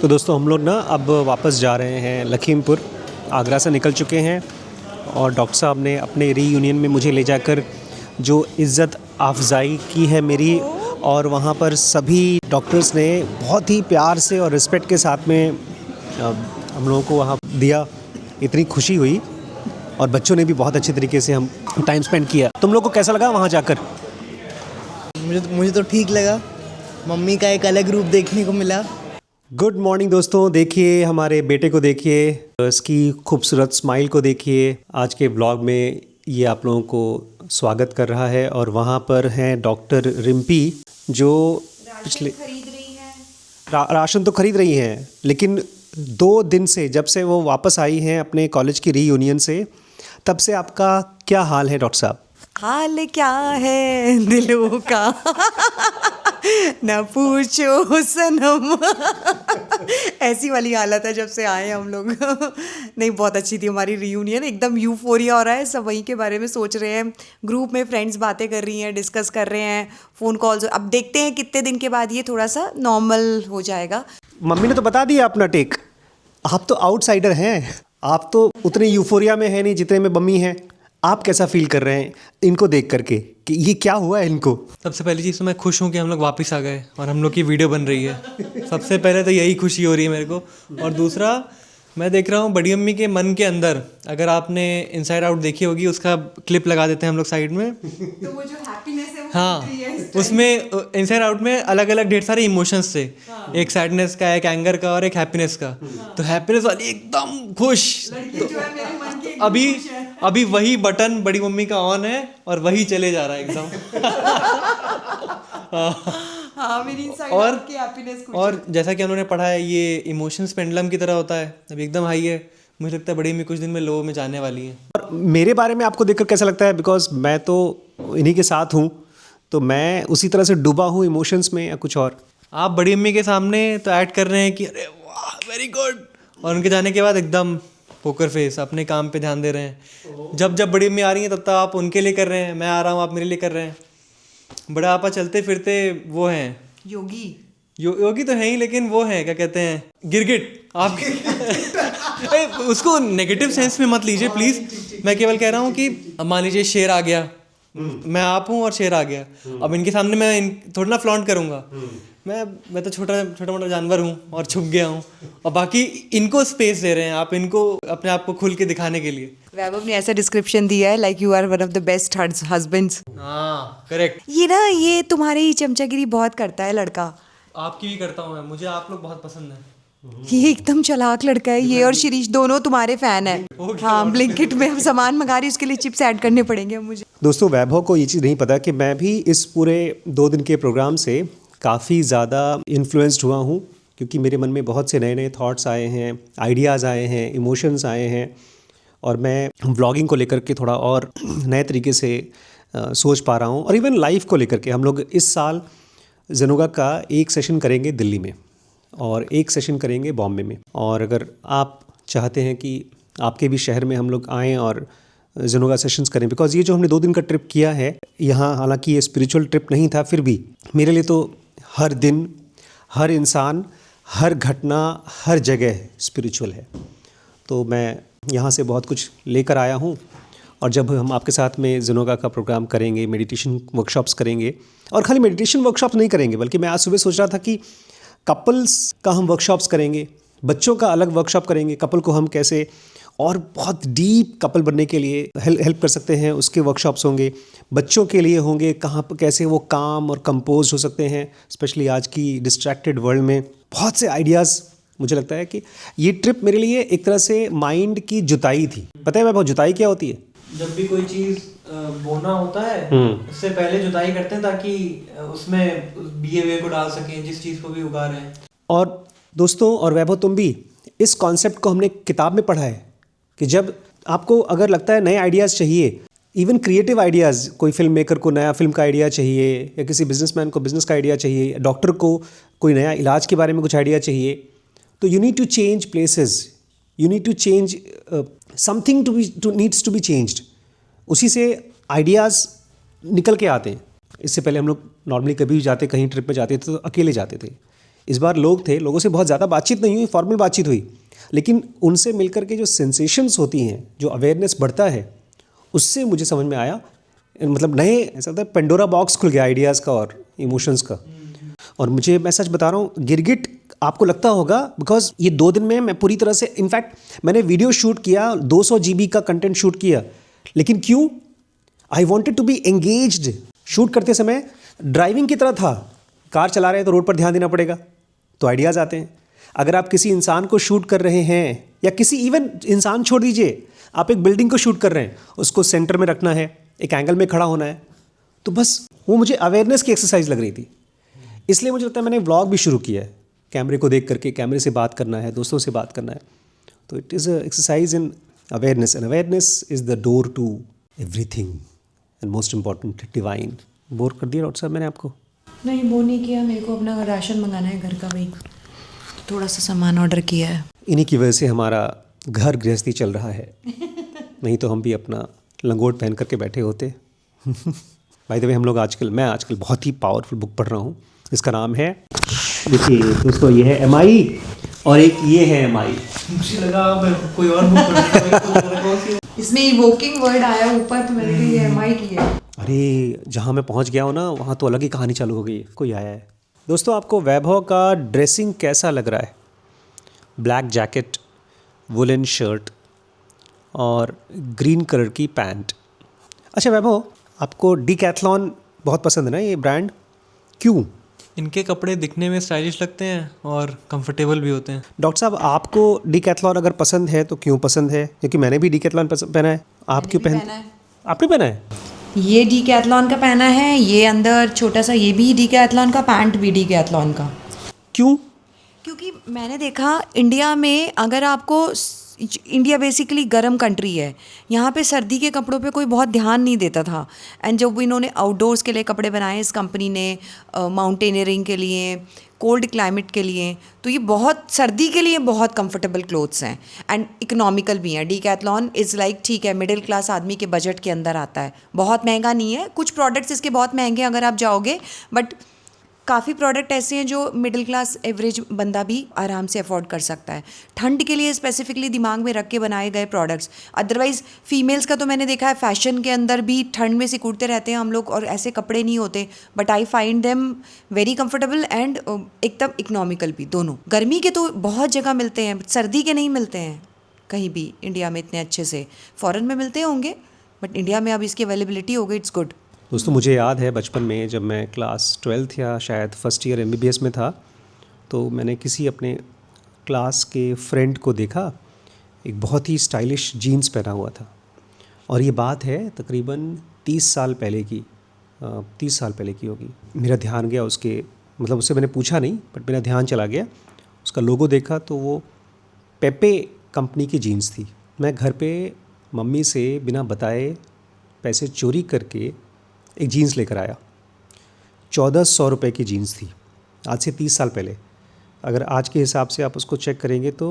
तो दोस्तों हम लोग ना अब वापस जा रहे हैं लखीमपुर। आगरा से निकल चुके हैं और डॉक्टर साहब ने अपने रीयूनियन में मुझे ले जाकर जो इज़्ज़त अफजाई की है मेरी, और वहाँ पर सभी डॉक्टर्स ने बहुत ही प्यार से और रिस्पेक्ट के साथ में हम लोगों को वहाँ दिया। इतनी खुशी हुई और बच्चों ने भी बहुत अच्छे तरीके से हम टाइम स्पेंड किया। तुम लोग को कैसा लगा वहाँ जाकर? मुझे तो ठीक लगा। मम्मी का एक अलग रूप देखने को मिला। गुड मॉर्निंग दोस्तों, देखिए हमारे बेटे को, देखिए इसकी खूबसूरत स्माइल को देखिए। आज के ब्लॉग में ये आप लोगों को स्वागत कर रहा है। और वहाँ पर हैं डॉक्टर रिम्पी जो पिछले खरीद रही हैं। राशन तो खरीद रही हैं, लेकिन 2 दिन से जब से वो वापस आई हैं अपने कॉलेज की रीयूनियन से, तब से आपका क्या हाल है डॉक्टर साहब? हाल क्या है दिलों का न पूछो सनम ऐसी वाली हालत है जब से आए हम लोग। नहीं, बहुत अच्छी थी हमारी रीयूनियन, एकदम यूफोरिया हो रहा है। सब वहीं के बारे में सोच रहे हैं, ग्रुप में फ्रेंड्स बातें कर रही हैं, डिस्कस कर रहे हैं, फ़ोन कॉल्स। अब देखते हैं कितने दिन के बाद ये थोड़ा सा नॉर्मल हो जाएगा। मम्मी ने तो बता दिया अपना टेक। आप तो आउटसाइडर हैं, आप तो उतने यूफोरिया में है नहीं जितने में मम्मी हैं। आप कैसा फील कर रहे हैं इनको देख करके कि ये क्या हुआ है इनको? सबसे पहली चीज़ तो मैं खुश हूँ कि हम लोग वापस आ गए और हम लोग की वीडियो बन रही है। सबसे पहले तो यही खुशी हो रही है मेरे को। और दूसरा, मैं देख रहा हूँ बड़ी अम्मी के मन के अंदर, अगर आपने इनसाइड आउट देखी होगी, उसका क्लिप लगा देते हैं हम लोग साइड में। तो वो जो हैप्पीनेस है वो हाँ, उसमें इनसाइड आउट में अलग अलग ढेर सारे इमोशंस थे। एक सैडनेस का, एक एंगर का और एक हैप्पीनेस का। तो हैप्पीनेस वाली एकदम खुश। तो अभी वही बटन बड़ी मम्मी का ऑन है और वही चले जा रहा है एकदम। हाँ, मेरी inside और out की happiness कुछ और जैसा कि उन्होंने पढ़ा है, ये इमोशंस पेंडुलम की तरह होता है। अभी एकदम हाई है, मुझे लगता है बड़ी अम्मी कुछ दिन में लो में जाने वाली है। और मेरे बारे में आपको देखकर कैसा लगता है? बिकॉज मैं तो इन्हीं के साथ हूँ, तो मैं उसी तरह से डूबा हूँ इमोशंस में या कुछ और? आप बड़ी अम्मी के सामने तो ऐड कर रहे हैं कि अरे वाह वेरी गुड, और उनके जाने के बाद एकदम पोकर फेस, अपने काम पे ध्यान दे रहे हैं। जब जब बड़ी अम्मी आ रही हैं तब तक आप उनके लिए कर रहे हैं, मैं आ रहा हूँ आप मेरे लिए कर रहे हैं। बड़ा आपा चलते फिरते वो हैं योगी। योगी तो है ही, लेकिन वो हैं क्या कहते हैं, गिरगिट। आप उसको नेगेटिव सेंस में मत लीजिए प्लीज़। मैं केवल कह रहा हूँ कि मान लीजिए शेर आ गया, मैं आप हूँ और शेर आ गया। अब इनके सामने मैं थोड़ा ना फ्लॉन्ट करूँगा। मैं तो छोटा मोटा जानवर हूँ और छुप गया हूँ, और बाकी इनको स्पेस दे रहे हैं आप, इनको अपने आप को खुल के दिखाने के लिए। वैभव ने ऐसा डिस्क्रिप्शन दिया है, like you are one of the best husbands. हाँ करेक्ट। ये तुम्हारी चमचागिरी बहुत करता है लड़का। आपकी भी करता हूँ मैं, मुझे आप लोग बहुत पसंद है। ये एकदम चालाक लड़का है। ये और शिरीष दोनों तुम्हारे फैन है। हाँ, ब्लिंकिट में हम सामान मंगा रही, उसके लिए चिप्स ऐड करने पड़ेंगे अब मुझे। दोस्तों, वैभव को ये चीज़ नहीं पता कि मैं भी इस पूरे 2 दिन के प्रोग्राम से काफ़ी ज़्यादा इन्फ्लुएंस्ड हुआ हूँ, क्योंकि मेरे मन में बहुत से नए नए थॉट्स आए हैं, आइडियाज़ आए हैं, इमोशंस आए हैं, और मैं व्लॉगिंग को लेकर के थोड़ा और नए तरीके से सोच पा रहा हूँ। और इवन लाइफ को लेकर के हम लोग इस साल ज़ेनोगा का एक सेशन करेंगे दिल्ली में और एक सेशन करेंगे बॉम्बे में। और अगर आप चाहते हैं कि आपके भी शहर में हम लोग आएँ और ज़ेनोगा सेशंस करें, बिकॉज़ ये जो हमने 2 दिन का ट्रिप किया है यहाँ, हालांकि ये स्पिरिचुअल ट्रिप नहीं था, फिर भी मेरे लिए तो हर दिन, हर इंसान, हर घटना, हर जगह स्पिरिचुअल है। तो मैं यहाँ से बहुत कुछ लेकर आया हूँ। और जब हम आपके साथ में ज़ेनोगा का प्रोग्राम करेंगे, मेडिटेशन वर्कशॉप्स करेंगे, और खाली मेडिटेशन वर्कशॉप्स नहीं करेंगे, बल्कि मैं आज सुबह सोच रहा था कि कपल्स का हम वर्कशॉप्स करेंगे, बच्चों का अलग वर्कशॉप करेंगे, कपल को हम कैसे और बहुत डीप कपल बनने के लिए हेल्प कर सकते हैं, उसके वर्कशॉप्स होंगे। बच्चों के लिए होंगे, कहाँ पर कैसे वो काम और कंपोज हो सकते हैं, स्पेशली आज की डिस्ट्रैक्टेड वर्ल्ड में। बहुत से आइडियाज़। मुझे लगता है कि ये ट्रिप मेरे लिए एक तरह से माइंड की जुताई थी। पता है मैं बहुत जुताई क्या होती है? जब भी कोई चीज़ बोना होता है, उससे पहले जुताई करते हैं ताकि उसमें बीए को डाल सकें, जिस चीज़ को भी उगा रहे हैं। और दोस्तों, और वैभव, तुम भी इस कॉन्सेप्ट को हमने किताब में पढ़ा है कि जब आपको अगर लगता है नए आइडियाज़ चाहिए, इवन क्रिएटिव आइडियाज़, कोई फिल्म मेकर को नया फिल्म का आइडिया चाहिए, या किसी बिजनेसमैन को बिजनेस का आइडिया चाहिए, डॉक्टर को कोई नया इलाज के बारे में कुछ आइडिया चाहिए, तो you need to change places, you need to change something needs to be changed. उसी से आइडियाज़ निकल के आते हैं। इससे पहले हम लोग नॉर्मली कभी भी जाते, कहीं ट्रिप में जाते थे तो अकेले जाते थे, इस बार लोग थे, लोगों से बहुत ज़्यादा बातचीत नहीं हुई, फॉर्मल बातचीत हुई, लेकिन उनसे मिलकर के जो सेंसेशंस होती हैं, जो अवेयरनेस बढ़ता है, उससे मुझे समझ में आया, मतलब नए ऐसा होता है पेंडोरा बॉक्स खुल गया आइडियाज़ का और इमोशंस का। और मुझे, मैं सच बता रहा हूँ, गिरगिट आपको लगता होगा बिकॉज ये 2 दिन में मैं पूरी तरह से, इनफैक्ट मैंने वीडियो शूट किया, 200 GB का कंटेंट शूट किया, लेकिन क्यों? I wanted to be engaged. Shoot करते समय ड्राइविंग की तरह था, कार चला रहे हैं तो रोड पर ध्यान देना पड़ेगा, तो आइडियाज़ आते हैं। अगर आप किसी इंसान को शूट कर रहे हैं, या किसी, इवन इंसान छोड़ दीजिए, आप एक बिल्डिंग को शूट कर रहे हैं, उसको सेंटर में रखना है, एक एंगल में खड़ा होना है, तो बस वो मुझे अवेयरनेस की एक्सरसाइज लग रही थी। इसलिए मुझे लगता है मैंने व्लॉग भी शुरू किया है, कैमरे को देख करके, कैमरे से बात करना है, दोस्तों से बात करना है, तो it is a exercise in awareness, and awareness is the door to everything and most important divine. Bore कर दिया डॉक्टर साहब मैंने आपको? नहीं, वो नहीं किया, मेरे को अपना राशन मंगाना है घर का, भाई थोड़ा सा सामान ऑर्डर किया है। इन्हीं की वजह से हमारा घर गृहस्थी चल रहा है, नहीं तो हम भी अपना लंगोट पहन करके बैठे होते। बाय द वे, मैं आजकल बहुत ही पावरफुल बुक पढ़ रहा हूँ, इसका नाम है, देखिए दोस्तों, ये है MI और एक ये है MI। मुझे लगा मैं कोई और बुक पढ़ रहा हूँ। इसमें इवोकिंग वर्ड आया ऊपर, तो मैंने कहा ये MI की है। अरे जहाँ मैं पहुँच गया हूँ ना, वहाँ तो अलग ही कहानी चालू हो गई है, कोई आया है। दोस्तों, आपको वैभव का ड्रेसिंग कैसा लग रहा है? ब्लैक जैकेट, वुलन शर्ट और ग्रीन कलर की पैंट। अच्छा वैभव, आपको डीकैथलॉन बहुत पसंद है ना, ये ब्रांड, क्यों? इनके कपड़े दिखने में स्टाइलिश लगते हैं और कंफर्टेबल भी होते हैं। डॉक्टर साहब, आपको डीकैथलॉन अगर पसंद है तो क्यों पसंद है? क्योंकि मैंने भी डीकैथलॉन पहना है। आप क्यों आपने पहना है? ये डीकैथलॉन का पहना है, ये अंदर छोटा सा ये भी डीकैथलॉन का, पैंट भी डीकैथलॉन का। क्यों? क्योंकि मैंने देखा इंडिया में, अगर आपको, इंडिया बेसिकली गर्म कंट्री है, यहाँ पे सर्दी के कपड़ों पे कोई बहुत ध्यान नहीं देता था, एंड जब इन्होंने आउटडोर्स के लिए कपड़े बनाए इस कंपनी ने, माउंटेनियरिंग के लिए, कोल्ड क्लाइमेट के लिए, तो ये बहुत सर्दी के लिए बहुत कंफर्टेबल क्लोथ्स हैं एंड इकोनॉमिकल भी हैं। डीकैथलॉन इज़ लाइक, ठीक है, मिडिल क्लास आदमी के बजट के अंदर आता है, बहुत महंगा नहीं है। कुछ प्रोडक्ट्स इसके बहुत महंगे हैं अगर आप जाओगे, बट काफ़ी प्रोडक्ट ऐसे हैं जो मिडिल क्लास एवरेज बंदा भी आराम से अफोर्ड कर सकता है। ठंड के लिए स्पेसिफिकली दिमाग में रख के बनाए गए प्रोडक्ट्स। अदरवाइज़ फीमेल्स का तो मैंने देखा है फैशन के अंदर भी ठंड में सिकुड़ते रहते हैं हम लोग, और ऐसे कपड़े नहीं होते, but I find them very comfortable and एकदम इकोनॉमिकल भी, दोनों। गर्मी के तो बहुत जगह मिलते हैं, सर्दी के नहीं मिलते हैं कहीं भी इंडिया में इतने अच्छे से। फ़ॉरेन में मिलते होंगे, बट इंडिया में अब इसकी अवेलेबिलिटी हो गई, इट्स गुड। दोस्तों, मुझे याद है बचपन में जब मैं क्लास 12th या शायद फर्स्ट ईयर MBBS में था, तो मैंने किसी अपने क्लास के फ्रेंड को देखा, एक बहुत ही स्टाइलिश जीन्स पहना हुआ था, और ये बात है तकरीबन 30 साल पहले की, 30 साल पहले की होगी। मेरा ध्यान गया उसके, मतलब उससे मैंने पूछा नहीं, बट मेरा ध्यान चला गया, उसका लोगो देखा तो वो पेपे कंपनी की जीन्स थी। मैं घर पे मम्मी से बिना बताए पैसे चोरी करके एक जीन्स लेकर आया। 1400 रुपये की जीन्स थी, आज से 30 साल पहले। अगर आज के हिसाब से आप उसको चेक करेंगे तो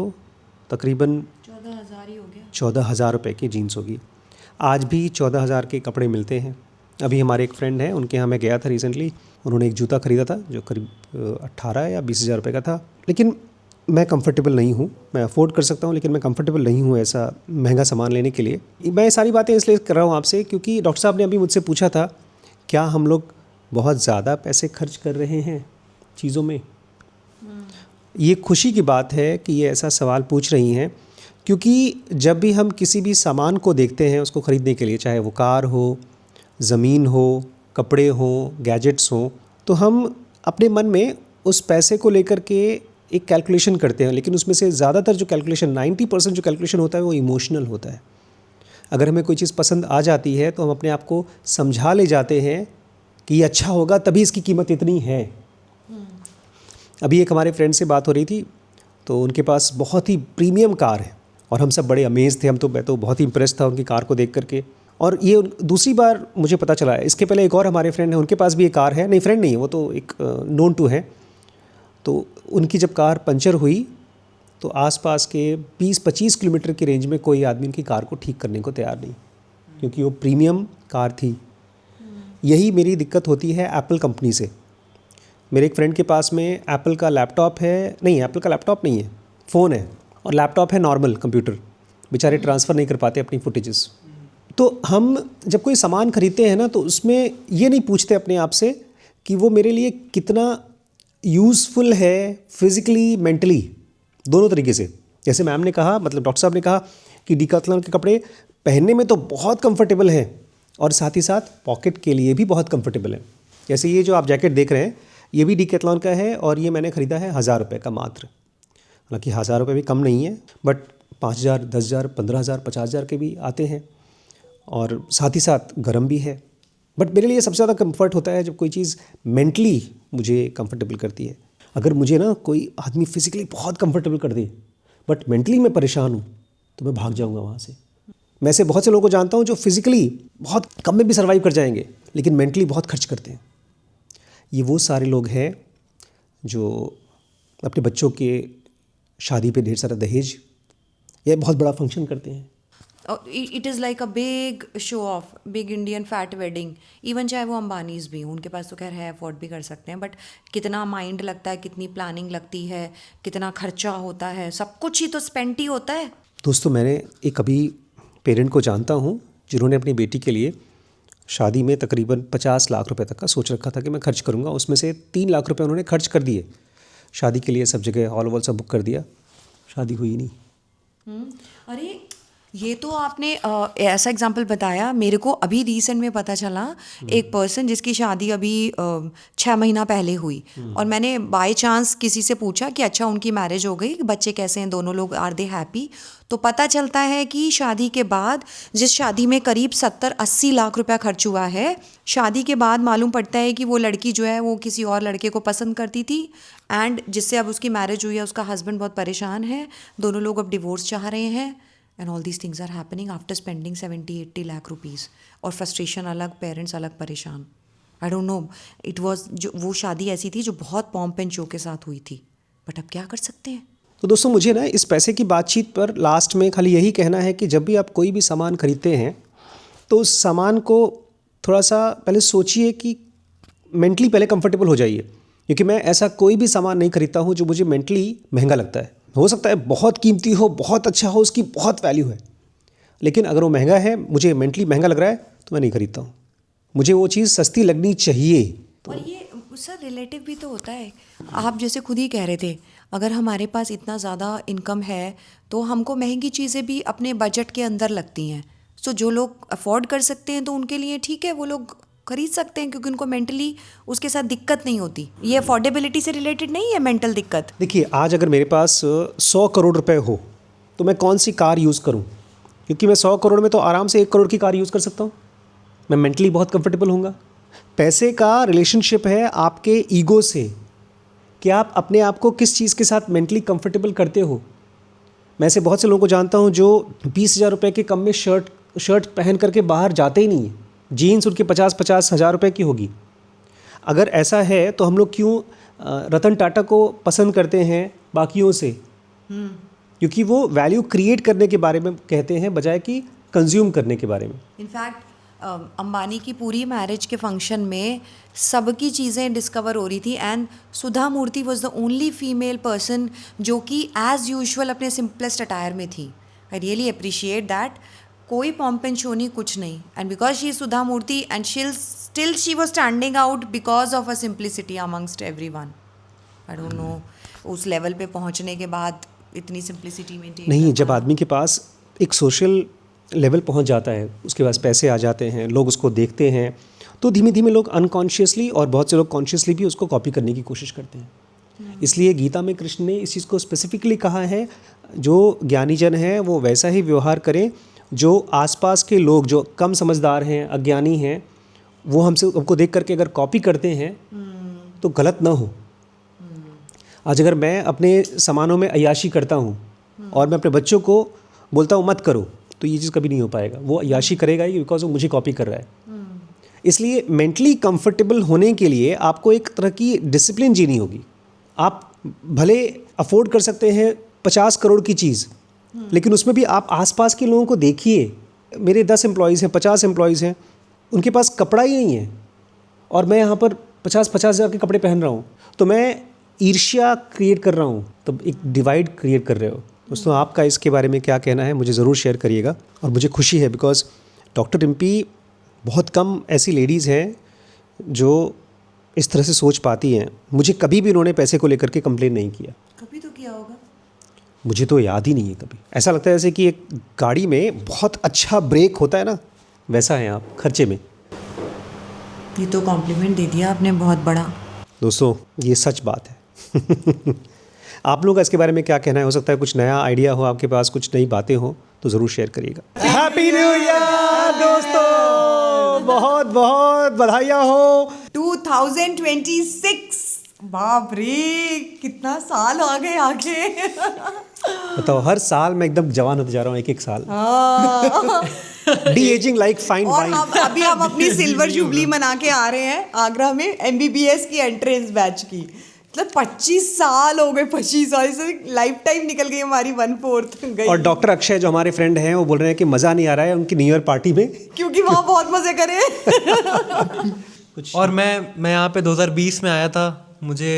तकरीबन 14,000 ही हो गया। 14,000 रुपये की जीन्स होगी। आज भी 14,000 के कपड़े मिलते हैं। अभी हमारे एक फ्रेंड हैं, उनके यहाँ मैं गया था रिसेंटली, उन्होंने एक जूता ख़रीदा था जो करीब 18 या 20,000 रुपये का था। लेकिन मैं कंफर्टेबल नहीं हूँ, मैं अफोर्ड कर सकता हूँ लेकिन मैं कंफर्टेबल नहीं हूँ ऐसा महंगा सामान लेने के लिए। मैं सारी बातें इसलिए कर रहा हूँ आपसे क्योंकि डॉक्टर साहब ने अभी मुझसे पूछा था, क्या हम लोग बहुत ज़्यादा पैसे खर्च कर रहे हैं चीज़ों में? ये खुशी की बात है कि ये ऐसा सवाल पूछ रही हैं, क्योंकि जब भी हम किसी भी सामान को देखते हैं उसको ख़रीदने के लिए, चाहे वो कार हो, ज़मीन हो, कपड़े हों, गैजेट्स हों, तो हम अपने मन में उस पैसे को लेकर के एक कैलकुलेशन करते हैं, लेकिन उसमें से ज़्यादातर जो कैलकुलेशन 90% जो कैलकुलेशन होता है वो इमोशनल होता है। अगर हमें कोई चीज़ पसंद आ जाती है तो हम अपने आप को समझा ले जाते हैं कि ये अच्छा होगा तभी इसकी कीमत इतनी है। अभी एक हमारे फ्रेंड से बात हो रही थी, तो उनके पास बहुत ही प्रीमियम कार है और हम सब बड़े अमेज थे, मैं तो बहुत ही इम्प्रेस था उनकी कार को देख करके। और ये दूसरी बार मुझे पता चला है, इसके पहले एक और हमारे फ्रेंड है, उनके पास भी एक कार है, नहीं फ्रेंड नहीं है वो तो एक नोन टू है, तो उनकी जब कार पंचर हुई तो आसपास के 20-25 किलोमीटर की रेंज में कोई आदमी उनकी कार को ठीक करने को तैयार नहीं, क्योंकि वो प्रीमियम कार थी। यही मेरी दिक्कत होती है एप्पल कंपनी से। मेरे एक फ्रेंड के पास में एप्पल का लैपटॉप है, नहीं एप्पल का लैपटॉप नहीं है, फ़ोन है, और लैपटॉप है नॉर्मल कंप्यूटर, बेचारे ट्रांसफ़र नहीं कर पाते अपनी फुटेजेस। तो हम जब कोई सामान खरीदते हैं ना, तो उसमें ये नहीं पूछते अपने आप से कि वो मेरे लिए कितना यूज़फुल है फिज़िकली मेंटली, दोनों तरीके से। जैसे मैम ने कहा, मतलब डॉक्टर साहब ने कहा कि डिकैथलॉन के कपड़े पहनने में तो बहुत कंफर्टेबल हैं और साथ ही साथ पॉकेट के लिए भी बहुत कंफर्टेबल है। जैसे ये जो आप जैकेट देख रहे हैं, ये भी डिकैथलॉन का है और ये मैंने ख़रीदा है 1000 रुपये का मात्र। हालांकि 1000 रुपये भी कम नहीं है, बट 5000, 10,000, 15,000, 50,000 के भी आते हैं और साथ ही साथ गर्म भी है। बट मेरे लिए सबसे ज़्यादा कंफर्ट होता है जब कोई चीज़ मेंटली मुझे कंफर्टेबल करती है। अगर मुझे ना कोई आदमी फिज़िकली बहुत कंफर्टेबल कर दे बट मेंटली मैं परेशान हूँ, तो मैं भाग जाऊँगा वहाँ से। मैं ऐसे बहुत से लोगों को जानता हूँ जो फिज़िकली बहुत कम में भी सर्वाइव कर जाएंगे, लेकिन मेंटली बहुत खर्च करते हैं। ये वो सारे लोग हैं जो अपने बच्चों के शादी पे ढेर सारा दहेज या बहुत बड़ा फंक्शन करते हैं। It is like a big show off, big Indian fat wedding. Even चाहे वो अंबानीज़ भी हों, उनके पास तो खैर है, अफोर्ड भी कर सकते हैं, बट कितना माइंड लगता है, कितनी प्लानिंग लगती है, कितना खर्चा होता है, सब कुछ ही तो स्पेंड ही होता है। दोस्तों, मैंने एक अभी पेरेंट को जानता हूँ जिन्होंने अपनी बेटी के लिए शादी में तकरीबन 50 लाख रुपए तक का सोच रखा था कि मैं खर्च करूँगा। उसमें से 3 लाख रुपए उन्होंने खर्च कर दिए शादी के लिए, सब जगह हॉल वॉल सब बुक कर दिया, शादी हुई नहीं। अरे ये तो आपने ऐसा एग्जांपल बताया, मेरे को अभी रिसेंट में पता चला एक पर्सन जिसकी शादी अभी 6 महीना पहले हुई, और मैंने बाय चांस किसी से पूछा कि अच्छा उनकी मैरिज हो गई, बच्चे कैसे हैं, दोनों लोग आर दे हैप्पी। तो पता चलता है कि शादी के बाद, जिस शादी में करीब 70-80 लाख रुपया खर्च हुआ है, शादी के बाद मालूम पड़ता है कि वो लड़की जो है वो किसी और लड़के को पसंद करती थी, एंड जिससे अब उसकी मैरिज हुई है उसका हस्बैंड बहुत परेशान है, दोनों लोग अब डिवोर्स चाह रहे हैं, and all these things are happening after spending 70-80 lakh rupees. और फ्रस्ट्रेशन अलग, पेरेंट्स अलग परेशान। I don't know, it was जो वो शादी ऐसी थी जो बहुत पॉम्प एंड शो के साथ हुई थी, बट अब क्या कर सकते हैं। तो दोस्तों, मुझे ना इस पैसे की बातचीत पर लास्ट में खाली यही कहना है कि जब भी आप कोई भी सामान खरीदते हैं तो उस सामान को थोड़ा सा पहले सोचिए कि मेंटली पहले कंफर्टेबल हो जाइए, क्योंकि मैं ऐसा कोई भी सामान नहीं खरीदता हूँ जो मुझे मेंटली महंगा लगता है। हो सकता है बहुत कीमती हो, बहुत अच्छा हो, उसकी बहुत वैल्यू है, लेकिन अगर वो महंगा है, मुझे मेंटली महंगा लग रहा है, तो मैं नहीं खरीदता हूँ। मुझे वो चीज़ सस्ती लगनी चाहिए। और ये सर रिलेटिव भी तो होता है। आप जैसे खुद ही कह रहे थे, अगर हमारे पास इतना ज़्यादा इनकम है तो हमको महंगी चीज़ें भी अपने बजट के अंदर लगती हैं। सो जो लोग अफोर्ड कर सकते हैं तो उनके लिए ठीक है, वो लोग खरीद सकते हैं, क्योंकि उनको मेंटली उसके साथ दिक्कत नहीं होती। ये अफोर्डेबिलिटी से रिलेटेड नहीं है मेंटल दिक्कत। देखिए, आज अगर मेरे पास 100 करोड़ रुपए हो तो मैं कौन सी कार यूज़ करूं? क्योंकि मैं 100 करोड़ में तो आराम से 1 करोड़ की कार यूज़ कर सकता हूं। मैं मेंटली बहुत कंफर्टेबल होऊंगा। पैसे का रिलेशनशिप है आपके ईगो से, कि आप अपने आप को किस चीज़ के साथ मेंटली कंफर्टेबल करते हो। मैं ऐसे बहुत से लोगों को जानता हूं जो 20,000 रुपये के कम में शर्ट पहन करके बाहर जाते ही नहीं हैं। जीन्स उनकी 50-50 हज़ार रुपये की होगी। अगर ऐसा है तो हम लोग क्यों रतन टाटा को पसंद करते हैं बाकियों से? क्योंकि वो वैल्यू क्रिएट करने के बारे में कहते हैं बजाय कि कंज्यूम करने के बारे में। इनफैक्ट अंबानी की पूरी मैरिज के फंक्शन में सबकी चीज़ें डिस्कवर हो रही थी, and Sudha Murthy was the only female person जो कि एज़ यूजुअल अपने सिंपलेस्ट अटायर में थी। I really appreciate that. कोई पॉम्प एंड शो नहीं, कुछ नहीं, and because she is Sudha Murthy and still she was standing out because of a simplicity amongst everyone. I don't know, उस लेवल पे पहुंचने के बाद इतनी सिंप्लिसिटी मेंटेन नहीं, जब आदमी के पास एक सोशल लेवल पहुंच जाता है, उसके पास पैसे आ जाते हैं, लोग उसको देखते हैं, तो धीमे धीमे लोग अनकॉन्शियसली और बहुत से लोग कॉन्शियसली भी उसको कॉपी करने की कोशिश करते हैं। इसलिए गीता में कृष्ण ने इस चीज़ को स्पेसिफिकली कहा है, जो ज्ञानी जन हैं वो वैसा ही व्यवहार करें, जो आसपास के लोग जो कम समझदार हैं, अज्ञानी हैं, वो हमको देख करके अगर कॉपी करते हैं तो गलत ना हो। आज अगर मैं अपने सामानों में अय्याशी करता हूँ और मैं अपने बच्चों को बोलता हूँ मत करो, तो ये चीज़ कभी नहीं हो पाएगा। वो अय्याशी करेगा ही बिकॉज वो मुझे कॉपी कर रहा है। इसलिए मेंटली कंफर्टेबल होने के लिए आपको एक तरह की डिसिप्लिन जीनी होगी। आप भले अफोर्ड कर सकते हैं 50 करोड़ की चीज़, लेकिन उसमें भी आप आसपास के लोगों को देखिए। मेरे 10 एम्प्लॉयज़ हैं, 50 एम्प्लॉयज़ हैं, उनके पास कपड़ा ही नहीं है और मैं यहाँ पर 50-50 हज़ार के कपड़े पहन रहा हूँ। तो मैं ईर्ष्या क्रिएट कर रहा हूँ, तो एक डिवाइड क्रिएट कर रहे हो। दोस्तों आपका इसके बारे में क्या कहना है, मुझे ज़रूर शेयर करिएगा। और मुझे खुशी है बिकॉज डॉक्टर रिम्पी बहुत कम ऐसी लेडीज़ हैं जो इस तरह से सोच पाती हैं। मुझे कभी भी उन्होंने पैसे को लेकर के कंप्लेन नहीं किया। कभी तो किया होगा। मुझे तो याद ही नहीं है कभी। ऐसा लगता है जैसे कि एक गाड़ी में बहुत अच्छा ब्रेक होता है ना, वैसा है आप खर्चे में। ये तो कॉम्प्लीमेंट दे दिया आपने बहुत बड़ा। दोस्तों ये सच बात है। आप लोगों का इसके बारे में क्या कहना है? हो सकता है कुछ नया आइडिया हो आपके पास, कुछ नई बातें हो तो ज़रूर शेयर करिएगा। हैप्पी न्यू ईयर दोस्तों, बहुत बहुत बधाइयाँ हो। 2026, बाप रे कितना साल आ गए आगे। बताओ, हर साल मैं एकदम जवान होते जा रहा हूँ, एक एक साल। डी एजिंग लाइक फाइन और वाइन। अभी हम अपनी सिल्वर जुबली मना के आ रहे हैं आगरा में, MBBS की एंट्रेंस बैच की। मतलब 25 साल हो गए, 25 साल से लाइफ टाइम निकल गई हमारी, 1/4 गई। और डॉक्टर अक्षय जो हमारे फ्रेंड हैं वो बोल रहे हैं कि मज़ा नहीं आ रहा है उनकी न्यू ईयर पार्टी में, क्योंकि वहाँ बहुत मजे करे। और मैं यहाँ पे 2020 में आया था, मुझे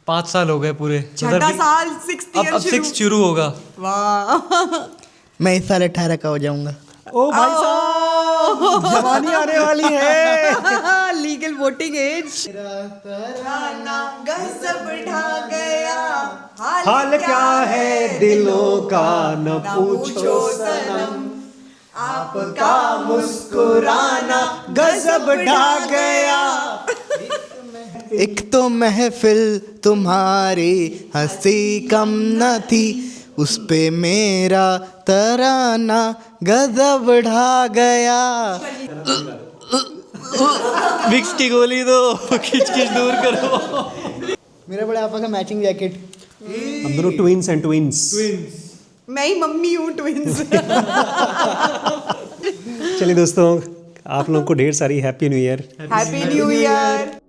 5 साल हो गए पूरे। छठा साल, 6th ईयर अब 6 शुरू होगा। वाह। मैं इस साल 18 का हो जाऊंगा। ओ भाई साहब, जवानी आने वाली है। Legal voting age. गजब ढा गया, हाल क्या है दिलों का न पूछो सनम, आपका मुस्कुराना गजब ढा गया। एक तो महफिल तुम्हारी हंसी कम न थी, उस पे मेरा तराना गजब ढा गया। विक्स की गोली दो, खिंच खिंच दूर करो। मेरा बड़े आपा का मैचिंग जैकेट। हम दोनों ट्विंस एंड ट्विंस। मैं ही मम्मी हूँ, ट्विंस। चलिए दोस्तों, आप लोगों को ढेर सारी happy new year. Happy new year.